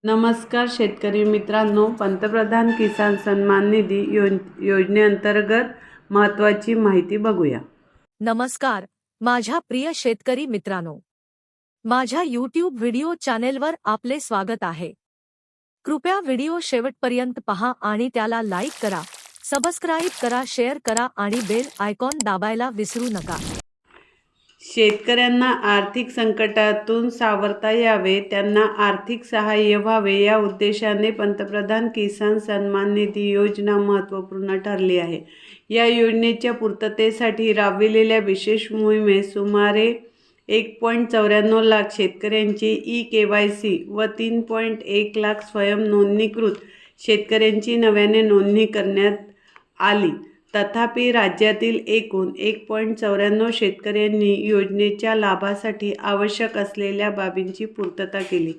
नमस्कार शेतकरी मित्रांनो, पंतप्रधान किसान सन्मान निधी योजनेअंतर्गत महत्त्वाची माहिती बघूया। नमस्कार माझ्या प्रिय शेतकरी मित्रांनो, माझ्या YouTube व्हिडिओ चॅनेलवर आपले स्वागत आहे। कृपया व्हिडिओ शेवटपर्यंत पहा आणि त्याला लाईक करा, सबस्क्राइब करा, शेअर करा आणि बेल आयकॉन दाबायला विसरू नका। शेतकऱ्यांना आर्थिक संकटातून सावरता यावे, त्यांना आर्थिक सहाय्य व्हावे या उद्देशाने पंतप्रधान किसान सन्मान निधी योजना महत्त्वपूर्ण ठरली आहे। या योजनेच्या पूर्ततेसाठी राबविलेल्या विशेष मोहिमेत सुमारे 1.94 लाख शेतकऱ्यांची ई-KYC व 3.1 लाख स्वयं नोंदणीकृत शेतकऱ्यांची नव्याने नोंदणी करण्यात आली। तथापि राज्यातील एकूण 1.94 शेतकऱ्यांनी योजनेच्या लाभासाठी आवश्यक असलेल्या बाबींची पूर्तता केली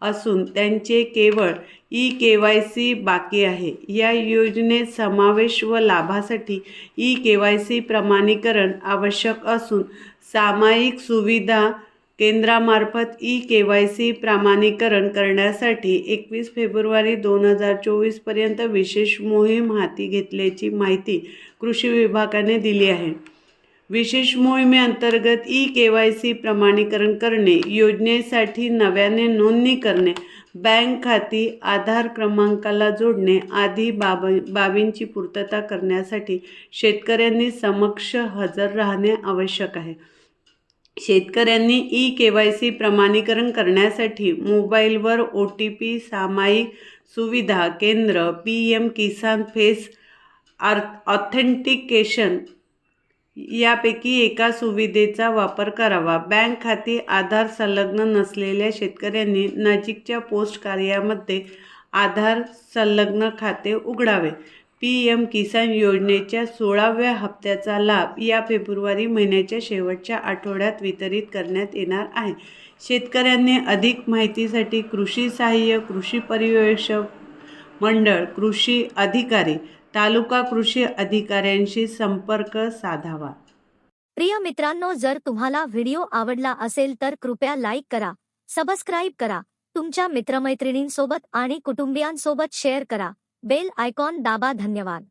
असून त्यांचे केवळ ई-KYC बाकी आहे। या योजनेत समावेश व लाभासाठी ई-KYC प्रमाणीकरण आवश्यक असून सामायिक सुविधा केंद्रामार्फत ई-KYC प्रमाणीकरण करण्यासाठी 21 फेब्रुवारी 2024 पर्यंत विशेष मोहीम हाती घेतल्याची माहिती कृषी विभागाने दिली आहे। विशेष मोहिमेअंतर्गत ई-KYC प्रमाणीकरण करणे, योजनेसाठी नव्याने नोंदणी करणे, बँक खाती आधार क्रमांकाला जोडणे आदी बाबींची पूर्तता करण्यासाठी शेतकऱ्यांनी समक्ष हजर राहणे आवश्यक आहे। शेतकऱ्यांनी ई-KYC प्रमाणीकरण करण्यासाठी मोबाईलवर OTP, सामायिक सुविधा केंद्र, PM किसान फेस ऑथेंटिकेशन यापैकी एका सुविधेचा वापर करावा। बँक खाती आधार संलग्न नसलेल्या शेतकऱ्यांनी नजीकच्या पोस्ट कार्यालयामध्ये आधार संलग्न खाते उघडावे। PM किसान योजनेच्या 16व्या हप्त्याचा लाभ या फेब्रुवारी महिन्याच्या शेवटच्या आठवड्यात वितरित करण्यात येणार आहे। शेतकऱ्यांनी अधिक माहितीसाठी कृषी सहाय्य, कृषी पर्यवेक्षक मंडळ, कृषी अधिकारी, तालुका कृषी अधिकाऱ्यांशी संपर्क साधावा। प्रिय मित्रांनो, जर तुम्हाला व्हिडिओ आवडला असेल तर कृपया लाईक करा, सबस्क्राइब करा, तुमच्या मित्रमैत्रिणींसोबत आणि कुटुंबियांसोबत शेअर करा, बेल आयकॉन दाबा। धन्यवाद।